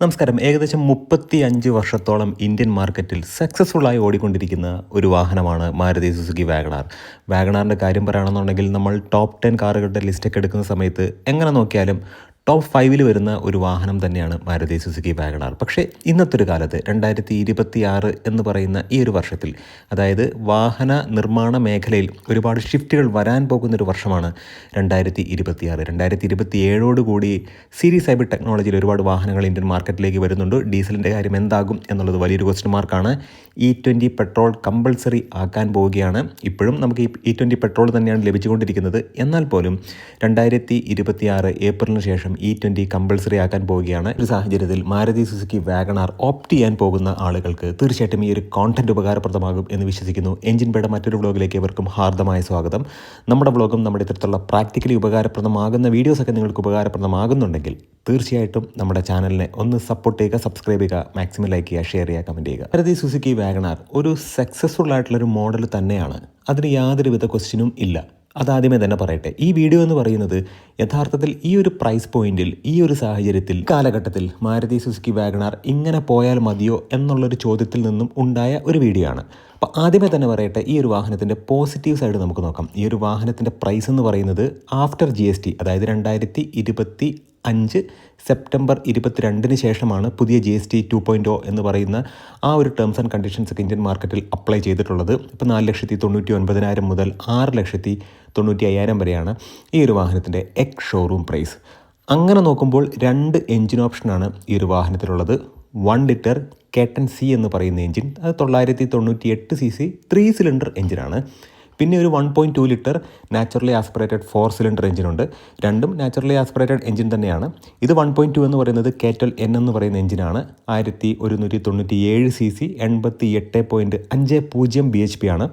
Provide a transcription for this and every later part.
നമസ്കാരം. ഏകദേശം 35 വർഷത്തോളം ഇന്ത്യൻ മാർക്കറ്റിൽ സക്സസ്ഫുള്ളായി ഓടിക്കൊണ്ടിരിക്കുന്ന ഒരു വാഹനമാണ് മാരുതി സുസുക്കി വാഗണാർ. വാഗണാറിൻ്റെ കാര്യം പറയുകയാണെന്നുണ്ടെങ്കിൽ നമ്മൾ ടോപ്പ് 10 കാറുകളുടെ ലിസ്റ്റൊക്കെ എടുക്കുന്ന സമയത്ത് എങ്ങനെ നോക്കിയാലും ടോപ്പ് 5 വരുന്ന ഒരു വാഹനം തന്നെയാണ് മാരുതി സുസുക്കി വാഗണാർ. പക്ഷേ ഇന്നത്തെ ഒരു കാലത്ത് 2026 എന്ന് പറയുന്ന ഈ ഒരു വർഷത്തിൽ, അതായത് വാഹന നിർമ്മാണ മേഖലയിൽ ഒരുപാട് ഷിഫ്റ്റുകൾ വരാൻ പോകുന്നൊരു വർഷമാണ് 2026. 2027 കൂടി സീരീസ് ഹൈബ്രിഡ് ടെക്നോളജിയിൽ ഒരുപാട് വാഹനങ്ങൾ ഇന്ത്യൻ മാർക്കറ്റിലേക്ക് വരുന്നുണ്ട്. ഡീസലിൻ്റെ കാര്യം എന്താകും എന്നുള്ളത് വലിയൊരു ക്വസ്റ്റ്യൻ മാർക്കാണ്. E20 പെട്രോൾ കമ്പൾസറി ആക്കാൻ പോവുകയാണ്. ഇപ്പോഴും നമുക്ക് E20 പെട്രോൾ തന്നെയാണ് ലഭിച്ചുകൊണ്ടിരിക്കുന്നത്. എന്നാൽ പോലും 2026 ഏപ്രിലിന് ശേഷം E20 കമ്പൾസറി ആക്കാൻ പോവുകയാണ്. ഒരു സാഹചര്യത്തിൽ മാരുതി സുസുക്കി വാഗണാർ ഓപ്റ്റ് ചെയ്യാൻ പോകുന്ന ആളുകൾക്ക് തീർച്ചയായിട്ടും ഈ ഒരു കോണ്ടന്റ് ഉപകാരപ്രദമാകും എന്ന് വിശ്വസിക്കുന്നു. എഞ്ചിൻ ബേയുടെ മറ്റൊരു വ്ളോഗിലേക്ക് എവർക്കും ഹാർദമായ സ്വാഗതം. നമ്മുടെ വ്ളോഗും നമ്മുടെ ഇത്തരത്തിലുള്ള പ്രാക്ടിക്കലി ഉപകാരപ്രദമാകുന്ന വീഡിയോസൊക്കെ നിങ്ങൾക്ക് ഉപകാരപ്രദമാകുന്നുണ്ടെങ്കിൽ തീർച്ചയായിട്ടും നമ്മുടെ ചാനലിനെ ഒന്ന് സപ്പോർട്ട് ചെയ്യുക, സബ്സ്ക്രൈബ് ചെയ്യുക, മാക്സിമം ലൈക്ക് ചെയ്യുക, ഷെയർ ചെയ്യുക, കമൻറ്റ് ചെയ്യുക. മാരുതി സുസുക്കി വാഗണാർ ഒരു സക്സസ്ഫുൾ ആയിട്ടുള്ളൊരു മോഡൽ തന്നെയാണ്. അതിന് യാതൊരുവിധ ക്വസ്റ്റ്യനും ഇല്ല. അതാദ്യമേ തന്നെ പറയട്ടെ, ഈ വീഡിയോ എന്ന് പറയുന്നത് യഥാർത്ഥത്തിൽ ഈ ഒരു പ്രൈസ് പോയിന്റിൽ, ഈ ഒരു സാഹചര്യത്തിൽ, കാലഘട്ടത്തിൽ മാരുതി സുസുക്കി വാഗണാർ ഇങ്ങനെ പോയാൽ മതിയോ എന്നുള്ളൊരു ചോദ്യത്തിൽ നിന്നും ഉണ്ടായ ഒരു വീഡിയോ ആണ്. അപ്പോൾ ആദ്യമേ തന്നെ പറയട്ടെ, ഈ ഒരു വാഹനത്തിൻ്റെ പോസിറ്റീവ് സൈഡ് നമുക്ക് നോക്കാം. ഈ ഒരു വാഹനത്തിൻ്റെ പ്രൈസ് എന്ന് പറയുന്നത് ആഫ്റ്റർ GST, അതായത് 2025 സെപ്റ്റംബർ 22 ശേഷമാണ് പുതിയ GST 2.0 എന്ന് പറയുന്ന ആ ഒരു ടേംസ് ആൻഡ് കണ്ടീഷൻസ് ഒക്കെ ഇന്ത്യൻ മാർക്കറ്റിൽ അപ്ലൈ ചെയ്തിട്ടുള്ളത്. ഇപ്പോൾ 4,99,000 മുതൽ 6,95,000 വരെയാണ് ഈ ഒരു വാഹനത്തിൻ്റെ എക്സ് ഷോറൂം പ്രൈസ്. അങ്ങനെ നോക്കുമ്പോൾ 2 എഞ്ചിൻ ഓപ്ഷനാണ് ഈ ഒരു വാഹനത്തിലുള്ളത്. 1 ലിറ്റർ കേട്ടൻ C എന്ന് പറയുന്ന എഞ്ചിൻ, അത് 998 cc 3 സിലിണ്ടർ എഞ്ചിനാണ്. പിന്നെ ഒരു 1.2 ലിറ്റർ നാച്ചുറലി ആസ്പിറേറ്റഡ് 4 സിലിണ്ടർ എഞ്ചിനുണ്ട്. രണ്ടും നാച്ചുറലി ആസ്പിറേറ്റഡ് എഞ്ചിൻ തന്നെയാണ്. ഇത് 1.2 എന്ന് പറയുന്നത് കേറ്റൽ N എന്ന് പറയുന്ന എഞ്ചിനാണ്. 1197 cc 88.50 bhp ആണ്.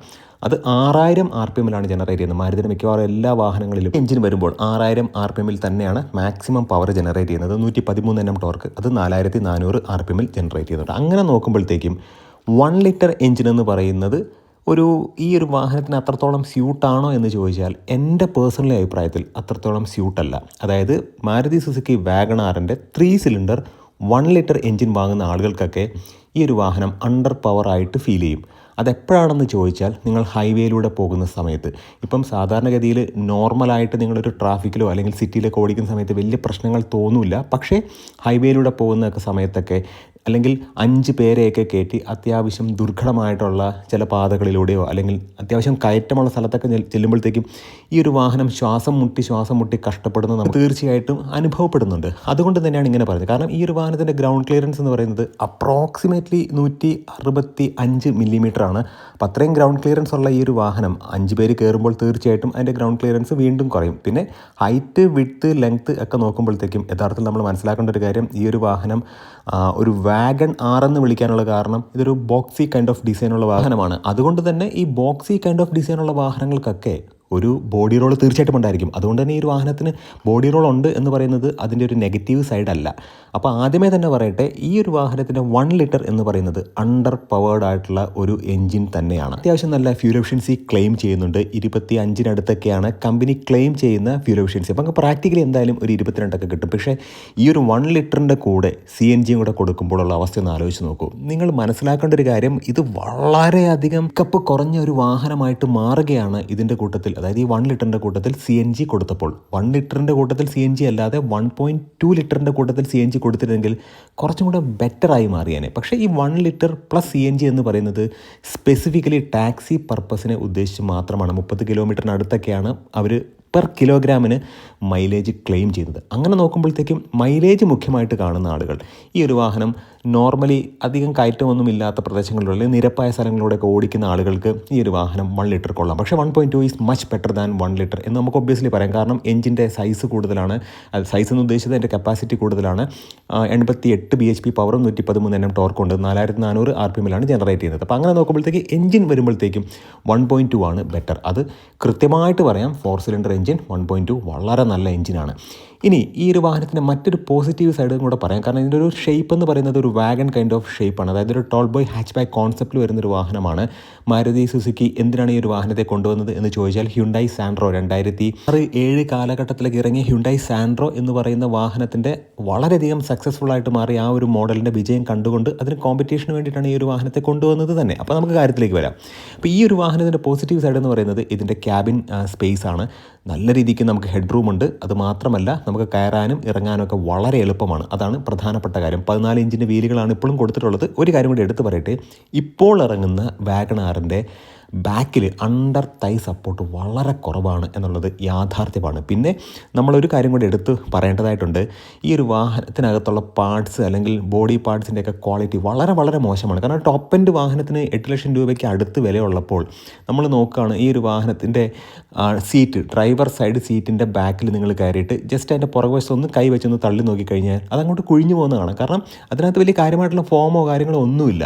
അത് 6000 RPM ജനറേറ്റ് ചെയ്യുന്നത്. മാരുതിയുടെ മിക്കവാറും എല്ലാ വാഹനങ്ങളിലും എഞ്ചിൻ വരുമ്പോൾ 6000 RPM തന്നെയാണ് മാക്സിമം പവർ ജനറേറ്റ് ചെയ്യുന്നത്. 113 Nm ടോർക്ക്, അത് 4400 RPM ജനറേറ്റ് ചെയ്യുന്നുണ്ട്. അങ്ങനെ നോക്കുമ്പോഴത്തേക്കും 1 ലിറ്റർ എഞ്ചിൻ എന്ന് പറയുന്നത് ഈ ഒരു വാഹനത്തിന് അത്രത്തോളം സ്യൂട്ടാണോ എന്ന് ചോദിച്ചാൽ എൻ്റെ പേഴ്സണൽ അഭിപ്രായത്തിൽ അത്രത്തോളം സ്യൂട്ടല്ല. അതായത് മാരുതി സുസുക്കി വാഗണാറിൻ്റെ 3 സിലിണ്ടർ 1 ലിറ്റർ എഞ്ചിൻ വാങ്ങുന്ന ആളുകൾക്കൊക്കെ ഈ ഒരു വാഹനം അണ്ടർ പവർ ആയിട്ട് ഫീൽ ചെയ്യും. അതെപ്പോഴാണെന്ന് ചോദിച്ചാൽ, നിങ്ങൾ ഹൈവേയിലൂടെ പോകുന്ന സമയത്ത്. ഇപ്പം സാധാരണഗതിയിൽ നോർമലായിട്ട് നിങ്ങളൊരു ട്രാഫിക്കിലോ അല്ലെങ്കിൽ സിറ്റിയിലൊക്കെ ഓടിക്കുന്ന സമയത്ത് വലിയ പ്രശ്നങ്ങൾ തോന്നില്ല. പക്ഷേ ഹൈവേയിലൂടെ പോകുന്ന സമയത്തൊക്കെ, അല്ലെങ്കിൽ 5 പേരെയൊക്കെ കയറ്റി അത്യാവശ്യം ദുർഘടമായിട്ടുള്ള ചില പാതകളിലൂടെയോ അല്ലെങ്കിൽ അത്യാവശ്യം കയറ്റമുള്ള സ്ഥലത്തൊക്കെ ചെല്ലുമ്പോഴത്തേക്കും ഈ ഒരു വാഹനം ശ്വാസം മുട്ടി കഷ്ടപ്പെടുന്നത് നമുക്ക് തീർച്ചയായിട്ടും അനുഭവപ്പെടുന്നുണ്ട്. അതുകൊണ്ട് തന്നെയാണ് ഇങ്ങനെ പറയുന്നത്. കാരണം ഈ ഒരു വാഹനത്തിൻ്റെ ഗ്രൗണ്ട് ക്ലിയറൻസ് എന്ന് പറയുന്നത് അപ്രോക്സിമേറ്റ്ലി 165 മില്ലിമീറ്റർ ആണ്. അപ്പോൾ അത്രയും ഗ്രൗണ്ട് ക്ലിയറൻസ് ഉള്ള ഈ ഒരു വാഹനം 5 പേര് കയറുമ്പോൾ തീർച്ചയായിട്ടും അതിൻ്റെ ഗ്രൗണ്ട് ക്ലിയറൻസ് വീണ്ടും കുറയും. പിന്നെ ഹൈറ്റ്, വിഡ്ത്ത്, ലെങ്ത്ത് ഒക്കെ നോക്കുമ്പോഴത്തേക്കും യഥാർത്ഥത്തിൽ നമ്മൾ മനസ്സിലാക്കേണ്ട ഒരു കാര്യം, ഈ ഒരു വാഹനം ഒരു വാഗൺ R എന്ന് വിളിക്കാനുള്ള കാരണം ഇതൊരു ബോക്സി കൈൻഡ് ഓഫ് ഡിസൈനുള്ള വാഹനമാണ്. അതുകൊണ്ട് തന്നെ ഈ ബോക്സി കൈൻഡ് ഓഫ് ഡിസൈനുള്ള വാഹനങ്ങൾക്കൊക്കെ ഒരു ബോഡി റോൾ തീർച്ചയായിട്ടും ഉണ്ടായിരിക്കും. അതുകൊണ്ട് തന്നെ ഈ ഒരു വാഹനത്തിന് ബോഡി റോൾ ഉണ്ട് എന്ന് പറയുന്നത് അതിൻ്റെ ഒരു നെഗറ്റീവ് സൈഡ് അല്ല. അപ്പോൾ ആദ്യമേ തന്നെ പറയട്ടെ, ഈ ഒരു വാഹനത്തിൻ്റെ 1 ലിറ്റർ എന്ന് പറയുന്നത് അണ്ടർ പവേർഡ് ആയിട്ടുള്ള ഒരു എഞ്ചിൻ തന്നെയാണ്. അത്യാവശ്യം നല്ല ഫ്യൂൽ എഫിഷ്യൻസി ക്ലെയിം ചെയ്യുന്നുണ്ട്. 25-നടുത്തൊക്കെയാണ് കമ്പനി ക്ലെയിം ചെയ്യുന്ന ഫ്യൂൽ എഫിഷ്യൻസി. അപ്പം പ്രാക്ടിക്കലി എന്തായാലും ഒരു 22 കിട്ടും. പക്ഷേ ഈ ഒരു 1 ലിറ്ററിൻ്റെ കൂടെ CNG കൂടെ കൊടുക്കുമ്പോഴുള്ള അവസ്ഥ ഒന്ന് ആലോചിച്ച് നോക്കൂ. നിങ്ങൾ മനസ്സിലാക്കേണ്ട ഒരു കാര്യം, ഇത് വളരെയധികം കപ്പ് കുറഞ്ഞ ഒരു വാഹനമായിട്ട് മാറുകയാണ് ഇതിൻ്റെ കൂട്ടത്തിൽ. അതായത് ഈ 1 ലിറ്ററിൻ്റെ കൂട്ടത്തിൽ CNG കൊടുത്തപ്പോൾ, 1 ലിറ്ററിൻ്റെ കൂട്ടത്തിൽ CNG അല്ലാതെ 1.2 ലിറ്ററിൻ്റെ കൂട്ടത്തിൽ CNG കൊടുത്തിരുന്നെങ്കിൽ കുറച്ചും കൂടെ ബെറ്ററായി മാറിയാനെ. പക്ഷേ ഈ 1 ലിറ്റർ പ്ലസ് CNG എന്ന് പറയുന്നത് സ്പെസിഫിക്കലി ടാക്സി പർപ്പസിനെ ഉദ്ദേശിച്ച് മാത്രമാണ്. 30 കിലോമീറ്ററിനടുത്തൊക്കെയാണ് അവർ പെർ കിലോഗ്രാമിന് മൈലേജ് ക്ലെയിം ചെയ്യുന്നത്. അങ്ങനെ നോക്കുമ്പോഴത്തേക്കും മൈലേജ് മുഖ്യമായിട്ട് കാണുന്ന ആളുകൾ ഈ ഒരു വാഹനം നോർമലി അധികം കയറ്റമൊന്നും ഇല്ലാത്ത പ്രദേശങ്ങളിലുള്ള നിരപ്പായ സ്ഥലങ്ങളിലൂടെയൊക്കെ ഓടിക്കുന്ന ആളുകൾക്ക് ഈ ഒരു വാഹനം 1 ലിറ്റർ കൊള്ളാം. പക്ഷേ 1.2 is much better than 1 litre എന്ന് നമുക്ക് ഒബ്വിയസ്ലി പറയാം. കാരണം എഞ്ചിൻ്റെ സൈസ് കൂടുതലാണ്. അത് സൈസ് എന്ന് ഉദ്ദേശിച്ചത് അതിൻ്റെ കപ്പാസിറ്റി കൂടുതലാണ്. 88 bhp പവറും 113 Nm ടോർക്കുണ്ട്. 4400 RPM ജനറേറ്റ് ചെയ്യുന്നത്. അപ്പോൾ അങ്ങനെ നോക്കുമ്പോഴത്തേക്ക് എഞ്ചിൻ വരുമ്പോഴത്തേക്കും 1.2 ആണ് ബെറ്റർ. അത് കൃത്യമായിട്ട് പറയാം. 4 സിലിണ്ടർ എഞ്ചിൻ 1.2 വളരെ നല്ല എഞ്ചിനാണ്. ഇനി ഈ ഒരു വാഹനത്തിൻ്റെ മറ്റൊരു പോസിറ്റീവ് സൈഡും കൂടെ പറയാം. കാരണം ഇതിൻ്റെ ഒരു ഷേപ്പ് എന്ന് പറയുന്നത് ഒരു വാഗൺ കൈൻഡ് ഓഫ് ഷേപ്പാണ്. അതായത് ഒരു ടോൾ ബോയ് ഹാച്ച് ബാക്ക് കോൺസെപ്റ്റിൽ വരുന്നൊരു വാഹനമാണ്. മാരുതി സുസുക്കി എന്തിനാണ് ഈ ഒരു വാഹനത്തെ കൊണ്ടുവന്നത് എന്ന് ചോദിച്ചാൽ ഹ്യുണ്ടായി സാൻഡ്രോ 2006-2007 കാലഘട്ടത്തിലേക്ക് ഇറങ്ങിയ ഹ്യുണ്ടായി സാൻഡ്രോ എന്ന് പറയുന്ന വാഹനത്തിൻ്റെ വളരെയധികം സക്സസ്ഫുൾ ആയിട്ട് മാറി ആ ഒരു മോഡലിൻ്റെ വിജയം കണ്ടുകൊണ്ട് അതിന് കോമ്പറ്റീഷന് വേണ്ടിയിട്ടാണ് ഈ ഒരു വാഹനത്തെ കൊണ്ടുവന്നത് തന്നെ. അപ്പോൾ നമുക്ക് കാര്യത്തിലേക്ക് വരാം. അപ്പോൾ ഈ ഒരു വാഹനത്തിൻ്റെ പോസിറ്റീവ് സൈഡ് എന്ന് പറയുന്നത് ഇതിൻ്റെ ക്യാബിൻ സ്പേസ് ആണ്. നല്ല രീതിക്ക് നമുക്ക് ഹെഡ് റൂം ഉണ്ട്. അത് മാത്രമല്ല നമുക്ക് കയറാനും ഇറങ്ങാനും ഒക്കെ വളരെ എളുപ്പമാണ്. അതാണ് പ്രധാനപ്പെട്ട കാര്യം. 14 ഇഞ്ചിൻ്റെ വീലുകളാണ് ഇപ്പോഴും കൊടുത്തിട്ടുള്ളത്. ഒരു കാര്യം കൂടി എടുത്തു പറയട്ടെ, ഇപ്പോൾ ഇറങ്ങുന്ന വാഗണാറിൻ്റെ ബാക്കിൽ അണ്ടർ തൈ സപ്പോർട്ട് വളരെ കുറവാണ് എന്നുള്ളത് യാഥാർത്ഥ്യമാണ്. പിന്നെ നമ്മളൊരു കാര്യം കൂടി എടുത്ത് പറയേണ്ടതായിട്ടുണ്ട്. ഈ ഒരു വാഹനത്തിനകത്തുള്ള പാർട്സ് അല്ലെങ്കിൽ ബോഡി പാർട്സിൻ്റെയൊക്കെ ക്വാളിറ്റി വളരെ വളരെ മോശമാണ്. കാരണം ടോപ്പ് എൻഡ് വാഹനത്തിന് 8 ലക്ഷം രൂപയ്ക്ക് അടുത്ത് വിലയുള്ളപ്പോൾ നമ്മൾ നോക്കുകയാണ് ഈ ഒരു വാഹനത്തിൻ്റെ സീറ്റ്, ഡ്രൈവർ സൈഡ് സീറ്റിൻ്റെ ബാക്കിൽ നിങ്ങൾ കയറിയിട്ട് ജസ്റ്റ് അതിൻ്റെ പുറകുവശത്ത് ഒന്ന് കൈ വെച്ചൊന്ന് തള്ളി നോക്കിക്കഴിഞ്ഞാൽ അതങ്ങോട്ട് കുഴിഞ്ഞു പോകുന്നതാണ്. കാരണം അതിനകത്ത് വലിയ കാര്യമായിട്ടുള്ള ഫോമോ കാര്യങ്ങളോ ഒന്നുമില്ല.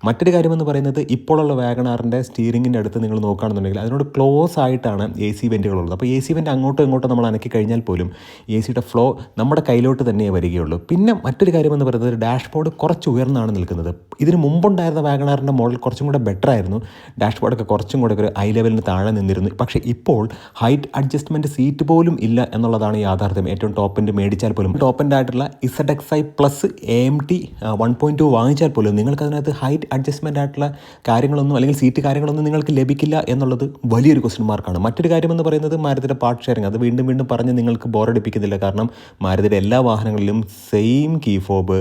മറ്റൊരു കാര്യമെന്ന് പറയുന്നത് ഇപ്പോഴുള്ള വാഗണാറിൻ്റെ സ്റ്റിയറിങ്ങിൻ്റെ അടുത്ത് നിങ്ങൾ നോക്കുകയാണെന്നുണ്ടെങ്കിൽ അതിനോട് ക്ലോസ് ആയിട്ടാണ് എ സി വെൻറ്റുകളുള്ളത്. അപ്പോൾ എ സി വെൻറ്റ് അങ്ങോട്ടും ഇങ്ങോട്ടും നമ്മൾ അനക്കി കഴിഞ്ഞാൽ പോലും എ സിയുടെ ഫ്ലോ നമ്മുടെ കയ്യിലോട്ട് തന്നെ വരികയുള്ളൂ. പിന്നെ മറ്റൊരു കാര്യമെന്ന് പറയുന്നത് ഡാഷ്ബോർഡ് കുറച്ച് ഉയർന്നാണ് നിൽക്കുന്നത്. ഇതിന് മുമ്പുണ്ടായിരുന്ന വാഗണാറിൻ്റെ മോഡൽ കുറച്ചും കൂടെ ബെറ്റർ ആയിരുന്നു. ഡാഷ്ബോർഡൊക്കെ കുറച്ചും കൂടെ ഒരു ഐ ലെവലിന് താഴെ നിന്നിരുന്നു. പക്ഷേ ഇപ്പോൾ ഹൈറ്റ് അഡ്ജസ്റ്റ്മെൻറ്റ് സീറ്റ് പോലും ഇല്ല എന്നുള്ളതാണ് യാഥാർത്ഥ്യം. ഏറ്റവും ടോപ്പ് എൻഡ് മേടിച്ചാൽ പോലും ടോപ്പ് എൻഡ് ആയിട്ടുള്ള ZXi പ്ലസ് AMT 1.2 വാങ്ങിച്ചാൽ പോലും നിങ്ങൾക്ക് അതിനകത്ത് ഹൈറ്റ് അഡ്ജസ്റ്റ്മെൻ്റ് ആയിട്ടുള്ള കാര്യങ്ങളൊന്നും അല്ലെങ്കിൽ സീറ്റ് കാര്യങ്ങളൊന്നും നിങ്ങൾക്ക് ലഭിക്കില്ല എന്നുള്ളത് വലിയൊരു ക്വസ്റ്റ്യൻ മാർക്കാണ്. മറ്റൊരു കാര്യമെന്ന് പറയുന്നത് മാരുതിയുടെ പാർട്ട് ഷെയറിങ്. അത് വീണ്ടും വീണ്ടും പറഞ്ഞ് നിങ്ങൾക്ക് ബോറടിപ്പിക്കുന്നില്ല. കാരണം മാരുതിയുടെ എല്ലാ വാഹനങ്ങളിലും സെയിം കീ ഫോബ്,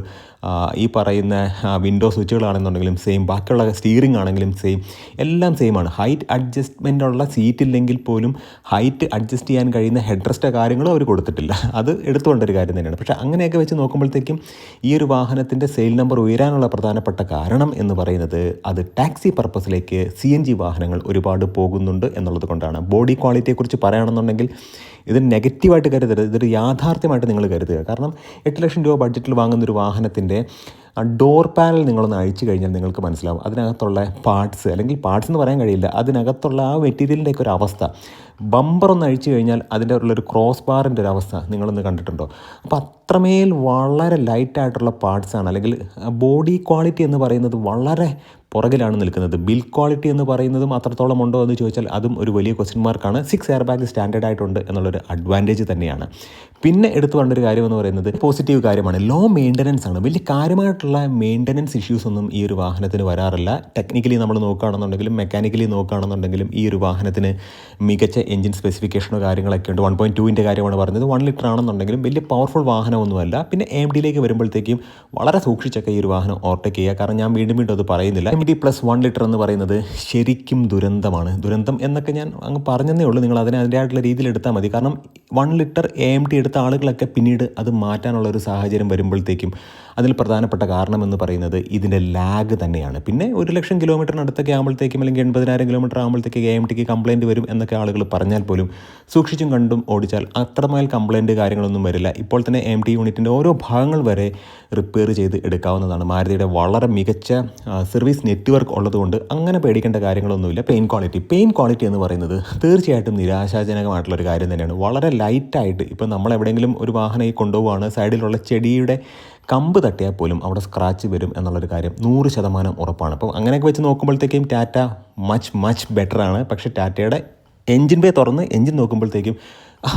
ഈ പറയുന്ന വിൻഡോ സ്വിച്ചുകളാണെന്നുണ്ടെങ്കിലും സെയിം, ബാക്കിയുള്ള സ്റ്റിയറിംഗ് ആണെങ്കിലും സെയിം, എല്ലാം സെയിമാണ്. ഹൈറ്റ് അഡ്ജസ്റ്റ്മെൻ്റ് ഉള്ള സീറ്റില്ലെങ്കിൽ പോലും ഹൈറ്റ് അഡ്ജസ്റ്റ് ചെയ്യാൻ കഴിയുന്ന ഹെഡ് റെസ്റ്റോ കാര്യങ്ങളോ അവർ കൊടുത്തിട്ടില്ല. അത് എടുത്തുകൊണ്ടൊരു കാര്യം തന്നെയാണ്. പക്ഷേ അങ്ങനെയൊക്കെ വെച്ച് നോക്കുമ്പോഴത്തേക്കും ഈ ഒരു വാഹനത്തിൻ്റെ സെയിൽ നമ്പർ ഉയരാനുള്ള പ്രധാനപ്പെട്ട കാരണം എന്ന് പറയുന്നത് അത് ടാക്സി പർപ്പസിലേക്ക് CNG വാഹനങ്ങൾ ഒരുപാട് പോകുന്നുണ്ട് എന്നുള്ളത് കൊണ്ടാണ്. ബോഡി ക്വാളിറ്റിയെക്കുറിച്ച് പറയുകയാണെന്നുണ്ടെങ്കിൽ ഇത് നെഗറ്റീവായിട്ട് കരുതരുത്, ഇതൊരു യാഥാർത്ഥ്യമായിട്ട് നിങ്ങൾ കരുതുക. കാരണം 8 ലക്ഷം രൂപ ബഡ്ജറ്റിൽ വാങ്ങുന്നൊരു വാഹനത്തിൻ്റെ ഡോർ പാനൽ നിങ്ങളൊന്ന് അഴിച്ചു കഴിഞ്ഞാൽ നിങ്ങൾക്ക് മനസ്സിലാവും അതിനകത്തുള്ള പാർട്സ്, അല്ലെങ്കിൽ പാർട്സ് എന്ന് പറയാൻ കഴിയില്ല, അതിനകത്തുള്ള ആ മെറ്റീരിയലിൻ്റെയൊക്കെ ഒരു അവസ്ഥ. ബമ്പർ ഒന്ന് അഴിച്ചു കഴിഞ്ഞാൽ അതിൻ്റെ ഉള്ളൊരു ക്രോസ് ബാറിൻ്റെ ഒരു അവസ്ഥ നിങ്ങളൊന്ന് കണ്ടിട്ടുണ്ടോ? അപ്പോൾ അത്രമേൽ വളരെ ലൈറ്റായിട്ടുള്ള പാർട്സാണ്. അല്ലെങ്കിൽ ബോഡി ക്വാളിറ്റി എന്ന് പറയുന്നത് വളരെ പുറകിലാണ് നിൽക്കുന്നത്. ബിൽഡ് ക്വാളിറ്റി എന്ന് പറയുന്നതും അത്രത്തോളം ഉണ്ടോ എന്ന് ചോദിച്ചാൽ അതും ഒരു വലിയ ക്വസ്റ്റ്യൻ മാർക്കാണ്. 6 എയർ ബാഗ് സ്റ്റാൻഡേർഡ് ആയിട്ടുണ്ട് എന്നുള്ളൊരു അഡ്വാൻറ്റേജ് തന്നെയാണ്. പിന്നെ എടുത്തു കൊണ്ടൊരു കാര്യം എന്ന് പറയുന്നത് പോസിറ്റീവ് കാര്യമാണ്. ലോ മെയിൻ്റനൻസ് ആണ്. വലിയ കാര്യമായിട്ടുള്ള മെയിൻ്റനൻസ് ഇഷ്യൂസ് ഒന്നും ഈ ഒരു വാഹനത്തിന് വരാറില്ല. ടെക്നിക്കലി നമ്മൾ നോക്കുകയാണെന്നുണ്ടെങ്കിലും മെക്കാനിക്കലി നോക്കുകയാണെന്നുണ്ടെങ്കിലും ഈ ഒരു വാഹനത്തിന് മികച്ച എഞ്ചിൻ സ്പെസിഫിക്കേഷനോ കാര്യങ്ങളൊക്കെ ഉണ്ട്. 1.2ൻ്റെ കാര്യമാണ് പറഞ്ഞത്. 1 ലിറ്റർ ആണെന്നുണ്ടെങ്കിലും വലിയ പവർഫുൾ വാഹനമൊന്നുമല്ല. പിന്നെ AMDയിലേക്ക് വരുമ്പോഴത്തേക്കും വളരെ സൂക്ഷിച്ചൊക്കെ ഈ ഒരു വാഹനം ഓവർടേക്ക് ചെയ്യുക. കാരണം ഞാൻ വീണ്ടും വീണ്ടും അത് പറയുന്നില്ല. AMD പ്ലസ് 1 ലിറ്റർ എന്ന് പറയുന്നത് ശരിക്കും ദുരന്തമാണ്. ദുരന്തം എന്നൊക്കെ ഞാൻ അങ്ങ് പറഞ്ഞതേ ഉള്ളൂ. നിങ്ങൾ അതിനെ അതിൻ്റെതായിട്ടുള്ള രീതിയിൽ എടുത്താൽ മതി. കാരണം 1 ലിറ്റർ AMD എടുത്ത ആളുകളൊക്കെ പിന്നീട് അത് മാറ്റാനുള്ള ഒരു സാഹചര്യം വരുമ്പോഴത്തേക്കും അതിൽ പ്രധാനപ്പെട്ട കാരണം എന്ന് പറയുന്നത് ഇതിൻ്റെ ലാഗ് തന്നെയാണ്. പിന്നെ 1 ലക്ഷം കിലോമീറ്ററിനടുത്തൊക്കെ ആകുമ്പോഴത്തേക്കും അല്ലെങ്കിൽ 80,000 കിലോമീറ്റർ ആകുമ്പോഴത്തേക്ക് AMDക്ക് കംപ്ലയിൻറ്റ് വരും എന്നൊക്കെ ആളുകൾ പറഞ്ഞാൽ പോലും സൂക്ഷിച്ചും കണ്ടും ഓടിച്ചാൽ അത്രമേൽ കംപ്ലയിൻറ്റ് കാര്യങ്ങളൊന്നും വരില്ല. ഇപ്പോൾ തന്നെ AMD യൂണിറ്റിൻ്റെ ഓരോ ഭാഗങ്ങൾ വരെ റിപ്പയർ ചെയ്ത് എടുക്കാവുന്നതാണ്. മാരുതിയുടെ വളരെ മികച്ച സർവീസ് നെറ്റ്വർക്ക് ഉള്ളതുകൊണ്ട് അങ്ങനെ പേടിക്കേണ്ട കാര്യങ്ങളൊന്നുമില്ല. പെയിൻ ക്വാളിറ്റി എന്ന് പറയുന്നത് തീർച്ചയായിട്ടും നിരാശാജനകമായിട്ടുള്ളൊരു കാര്യം തന്നെയാണ്. വളരെ ലൈറ്റായിട്ട് ഇപ്പോൾ നമ്മൾ എവിടെയെങ്കിലും ഒരു വാഹനം കൊണ്ടുപോവുകയാണ്, സൈഡിലുള്ള ചെടിയുടെ കമ്പ് തട്ടിയാൽ പോലും അവിടെ സ്ക്രാച്ച് വരും എന്നുള്ളൊരു കാര്യം 100% ഉറപ്പാണ്. അപ്പോൾ അങ്ങനെയൊക്കെ വെച്ച് നോക്കുമ്പോഴത്തേക്കും ടാറ്റ മച്ച് ബെറ്ററാണ്. പക്ഷേ ടാറ്റയുടെ എൻജിൻ ബേ തുറന്ന് എൻജിൻ നോക്കുമ്പോഴത്തേക്കും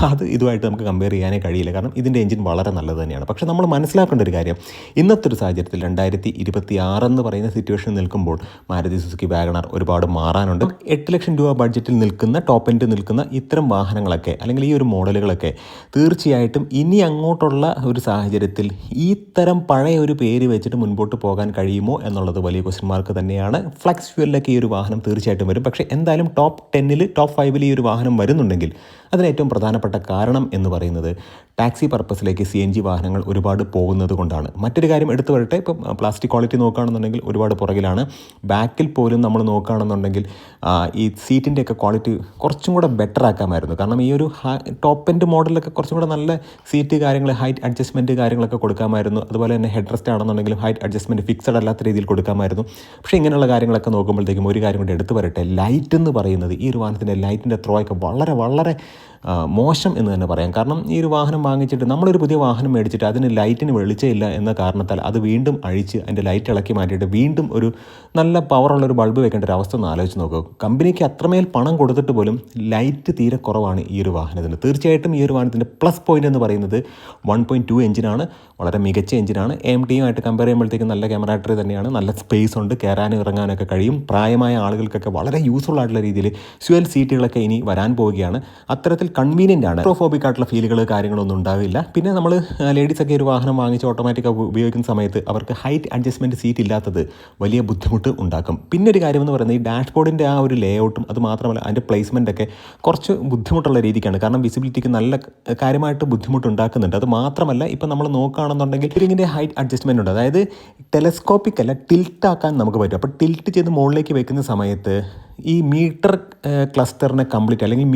അത് ഇതുമായിട്ട് നമുക്ക് കമ്പയർ ചെയ്യാനേ കഴിയില്ല. കാരണം ഇതിൻ്റെ എൻജിൻ വളരെ നല്ലത് തന്നെയാണ്. പക്ഷേ നമ്മൾ മനസ്സിലാക്കേണ്ട ഒരു കാര്യം, ഇന്നത്തെ ഒരു സാഹചര്യത്തിൽ 2026 എന്ന് പറയുന്ന സിറ്റുവേഷനിൽ നിൽക്കുമ്പോൾ മാരുതി സുസുക്കി വാഗണാർ ഒരുപാട് മാറാനുണ്ട്. 8 ലക്ഷം രൂപ ബഡ്ജറ്റിൽ നിൽക്കുന്ന ടോപ്പ് എൻഡ് നിൽക്കുന്ന ഇത്തരം വാഹനങ്ങളൊക്കെ അല്ലെങ്കിൽ ഈ ഒരു മോഡലുകളൊക്കെ തീർച്ചയായിട്ടും ഇനി അങ്ങോട്ടുള്ള ഒരു സാഹചര്യത്തിൽ ഈ തരം പഴയ ഒരു പേര് വെച്ചിട്ട് മുൻപോട്ട് പോകാൻ കഴിയുമോ എന്നുള്ളത് വലിയ ക്വസ്റ്റ്യൻ മാർക്ക് തന്നെയാണ്. ഫ്ലക്സ് ഫ്യൂലിലൊക്കെ ഈ ഒരു വാഹനം തീർച്ചയായിട്ടും വരും. പക്ഷേ എന്തായാലും ടോപ്പ് 10 ടോപ്പ് 5 ഈ ഒരു വാഹനം വരുന്നുണ്ടെങ്കിൽ അതിന് ഏറ്റവും പ്രധാനപ്പെട്ട കാരണം എന്ന് പറയുന്നത് ടാക്സി പർപ്പസിലേക്ക് CNG വാഹനങ്ങൾ ഒരുപാട് പോകുന്നത് കൊണ്ടാണ്. മറ്റൊരു കാര്യം എടുത്തു വരട്ടെ, ഇപ്പം പ്ലാസ്റ്റിക് ക്വാളിറ്റി നോക്കുകയാണെന്നുണ്ടെങ്കിൽ ഒരുപാട് പുറകിലാണ്. ബാക്കിൽ പോലും നമ്മൾ നോക്കുകയാണെന്നുണ്ടെങ്കിൽ ഈ സീറ്റിൻ്റെയൊക്കെ ക്വാളിറ്റി കുറച്ചും കൂടെ ബെറ്റർ ആക്കാമായിരുന്നു. കാരണം ഈ ഒരു ടോപ്പ് എൻഡ് മോഡലൊക്കെ കുറച്ചും കൂടെ നല്ല സീറ്റ് കാര്യങ്ങൾ, ഹൈറ്റ് അഡ്ജസ്റ്റ്മെൻറ്റ് കാര്യങ്ങളൊക്കെ കൊടുക്കാമായിരുന്നു. അതുപോലെ തന്നെ ഹെഡ് റെസ്റ്റ് ആണെന്നുണ്ടെങ്കിലും ഹൈറ്റ് അഡ്ജസ്റ്റ്മെൻറ്റ് ഫിക്സഡ് അല്ലാത്ത രീതിയിൽ കൊടുക്കാമായിരുന്നു. പക്ഷേ ഇങ്ങനെയുള്ള കാര്യങ്ങളൊക്കെ നോക്കുമ്പോഴത്തേക്കും ഒരു കാര്യം കൂടി എടുത്തു വരട്ടെ, ലൈറ്റ് എന്ന് പറയുന്നത് ഈ ഒരു വാഹനത്തിൻ്റെ ലൈറ്റിൻ്റെ ത്രോ ഒക്കെ വളരെ വളരെ മോശം എന്ന് തന്നെ പറയാം. കാരണം ഈ ഒരു വാഹനം വാങ്ങിച്ചിട്ട് നമ്മളൊരു പുതിയ വാഹനം മേടിച്ചിട്ട് അതിന് ലൈറ്റിന് വെളിച്ചമില്ല എന്ന കാരണത്താൽ അത് വീണ്ടും അഴിച്ച് അതിൻ്റെ ലൈറ്റ് ഇളക്കി മാറ്റിയിട്ട് വീണ്ടും ഒരു നല്ല പവറുള്ളൊരു ബൾബ് വെക്കേണ്ട ഒരു അവസ്ഥ ഒന്ന് ആലോചിച്ച് നോക്കുക. കമ്പനിക്ക് അത്രമേൽ പണം കൊടുത്തിട്ട് പോലും ലൈറ്റ് തീരെ കുറവാണ് ഈ ഒരു വാഹനത്തിന്. തീർച്ചയായിട്ടും ഈ ഒരു വാഹനത്തിൻ്റെ പ്ലസ് പോയിൻ്റ് എന്ന് പറയുന്നത് 1.2 എഞ്ചിനാണ്. വളരെ മികച്ച എഞ്ചിനാണ്. AMTയുമായിട്ട് കമ്പയർ ചെയ്യുമ്പോഴത്തേക്കും നല്ല ക്യാമറ ബാറ്ററി തന്നെയാണ്. നല്ല സ്പേസ് ഉണ്ട്, കയറാനും ഇറങ്ങാനൊക്കെ കഴിയും. പ്രായമായ ആളുകൾക്കൊക്കെ വളരെ യൂസ്ഫുൾ ആയിട്ടുള്ള രീതിയിൽ സ്യുവൽ സീറ്റുകളൊക്കെ ഇനി വരാൻ പോവുകയാണ്. അത്തരത്തിൽ കൺവീനിയൻ്റ് ആണ്. ട്രോഫോബിക് ആയിട്ടുള്ള ഫീലുകൾ കാര്യങ്ങളൊന്നും ഉണ്ടാവില്ല. പിന്നെ നമ്മൾ ലേഡീസൊക്കെ ഒരു വാഹനം വാങ്ങിച്ച് ഓട്ടോമാറ്റിക് ഉപയോഗിക്കുന്ന സമയത്ത് അവർക്ക് ഹൈറ്റ് അഡ്ജസ്റ്റ്മെൻറ്റ് സീറ്റ് ഇല്ലാത്തത് വലിയ ബുദ്ധിമുട്ട് ഉണ്ടാക്കും. പിന്നെ ഒരു കാര്യം എന്ന് പറയുന്നത് ഈ ഡാഷ്ബോർഡിൻ്റെ ആ ഒരു ലേഔട്ടും അത് മാത്രമല്ല അതിൻ്റെ പ്ലേസ്മെൻറ്റൊക്കെ കുറച്ച് ബുദ്ധിമുട്ടുള്ള രീതിക്കാണ്. കാരണം വിസിബിലിറ്റിക്ക് നല്ല കാര്യമായിട്ട് ബുദ്ധിമുട്ടുണ്ടാക്കുന്നുണ്ട്. അത് മാത്രമല്ല ഇപ്പം നമ്മൾ നോക്കുകയാണെന്നുണ്ടെങ്കിൽ സ്റ്റിയറിംഗിൻ്റെ ഹൈറ്റ് അഡ്ജസ്റ്റ്മെൻ്റ് ഉണ്ട്. അതായത് ടെലസ്കോപ്പിക് അല്ല, ടിൽട്ടാക്കാൻ നമുക്ക് പറ്റും. അപ്പോൾ ടിൽറ്റ് ചെയ്ത് മുകളിലേക്ക് വെക്കുന്ന സമയത്ത് ഈ മീറ്റർ ക്ലസ്റ്ററിനെ കംപ്ലീറ്റ് അല്ലെങ്കിൽ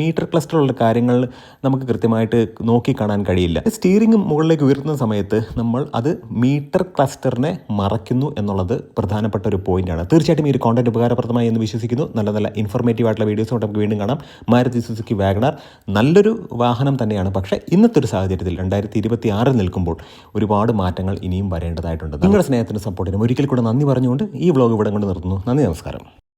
മീറ്റർ ക്ലസ്റ്ററുള്ള കാര്യങ്ങൾ നമുക്ക് കൃത്യമായിട്ട് നോക്കിക്കാണാൻ കഴിയില്ല. സ്റ്റിയറിംഗ് മുകളിലേക്ക് ഉയർത്തുന്ന സമയത്ത് നമ്മൾ അത് മീറ്റർ ക്ലസ്റ്ററിനെ മറയ്ക്കുന്നു എന്നുള്ളത് പ്രധാനപ്പെട്ട ഒരു പോയിൻ്റാണ്. തീർച്ചയായിട്ടും ഈ ഒരു കോണ്ടന്റ് ഉപകാരപ്രദമായി എന്ന് വിശ്വസിക്കുന്നു. നല്ല നല്ല ഇൻഫോർമേറ്റീവ് ആയിട്ടുള്ള വീഡിയോസ് നമുക്ക് വീണ്ടും കാണാം. മാരുതി സുസുക്കി വാഗണർ നല്ലൊരു വാഹനം തന്നെയാണ്. പക്ഷേ ഇന്നത്തെ ഒരു സാഹചര്യത്തിൽ 2026 നിൽക്കുമ്പോൾ ഒരുപാട് മാറ്റങ്ങൾ ഇനിയും വരേണ്ടതായിട്ടുണ്ട്. നിങ്ങളുടെ സ്നേഹത്തിനും സപ്പോർട്ടിനും ഒരിക്കൽ കൂടെ നന്ദി പറഞ്ഞുകൊണ്ട് ഈ വ്ലോഗ് ഇവിടെ കൊണ്ട് നിർത്തുന്നു. നന്ദി, നമസ്കാരം.